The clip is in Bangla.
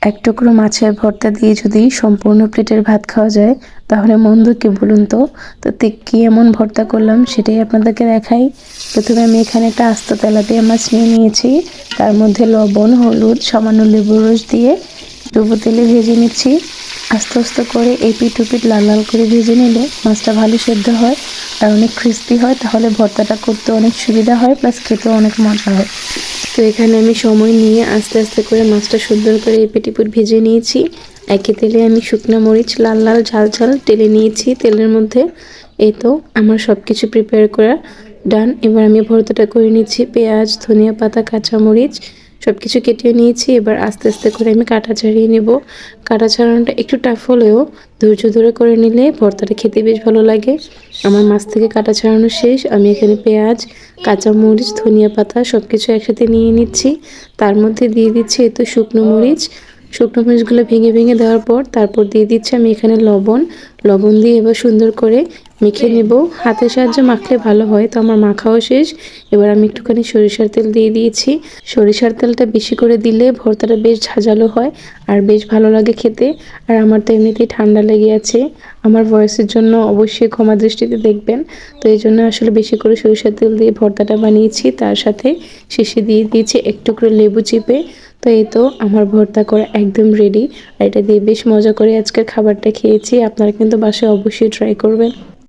এক টুকরো মাছের ভর্তা দিয়ে যদি সম্পূর্ণ প্লেটের ভাত খাওয়া যায় তাহলে মন্দ কি বলুন তো। কি এমন ভর্তা করলাম সেটাই আপনাদেরকে দেখাই। প্রথমে আমি এখানে একটা আস্ত তেলাপিয়া মাছ নিয়ে নিয়েছি। তার মধ্যে লবণ, হলুদ, সামান্য লেবুর রস দিয়ে ডুবো তেলে ভেজে নিচ্ছি। আস্তে আস্তে করে এপিট ওপিট লাল লাল করে ভেজে নিলে মাছটা ভালো সেদ্ধ হয় আর অনেক ক্রিস্পি হয়। তাহলে ভর্তাটা করতে অনেক সুবিধা হয়, প্লাস খেতেও অনেক মজা হয়। তো এখানে আমি সময় নিয়ে আস্তে আস্তে করে মাছটা সুন্দর করে এপিট ওপিট ভেজে নিয়েছি। একই তেলে আমি শুকনো মরিচ লাল লাল ঝাল ঝাল টেলে নিয়েছি তেলের মধ্যে। এই তো আমার সব কিছু প্রিপেয়ার করা ডান। এবার আমি ভর্তাটা করে নিচ্ছি। পেঁয়াজ, ধনিয়া পাতা, কাঁচামরিচ সব কিছু কেটে নিয়েছি। এবার আস্তে আস্তে করে আমি কাটা ছাড়িয়ে নেব। কাটা ছাড়ানোটা একটু টাফ হলেও ধৈর্য ধরে করে নিলে ভর্তাটা খেতে বেশ ভালো লাগে। আমার মাছ থেকে কাটা ছাড়ানো শেষ। আমি এখানে পেঁয়াজ, কাঁচামরিচ, ধনিয়া পাতা সব কিছু একসাথে নিয়ে নিচ্ছি। তার মধ্যে দিয়ে দিচ্ছি এই তো শুকনো মরিচগুলো ভেঙে ভেঙে দেওয়ার পর তারপর দিয়ে দিচ্ছি আমি এখানে লবণ দিয়ে এবার সুন্দর করে মেখে নেব। হাতের সাহায্যে মাখলে ভালো হয়। তো আমার মাখাও শেষ। এবার আমি একটুখানি সরিষার তেল দিয়ে দিয়েছি। সরিষার তেলটা বেশি করে দিলে ভর্তাটা বেশ ঝাঁঝালো হয় আর বেশ ভালো লাগে খেতে। আর আমার তো এমনিতেই ঠান্ডা লেগে আছে, আমার ভয়েসের জন্য অবশ্যই ক্ষমা দৃষ্টিতে দেখবেন। তো এই জন্য আসলে বেশি করে সরিষার তেল দিয়ে ভর্তাটা বানিয়েছি। তার সাথে শেষে দিয়ে দিয়েছি একটু করে লেবু চিপে। তো এই তো আমার ভর্তা করা একদম রেডি। আর এটা দিয়ে বেশ মজা করে আজকের খাবারটা খেয়েছি। আপনারা কিন্তু বাসায় অবশ্যই ট্রাই করবেন।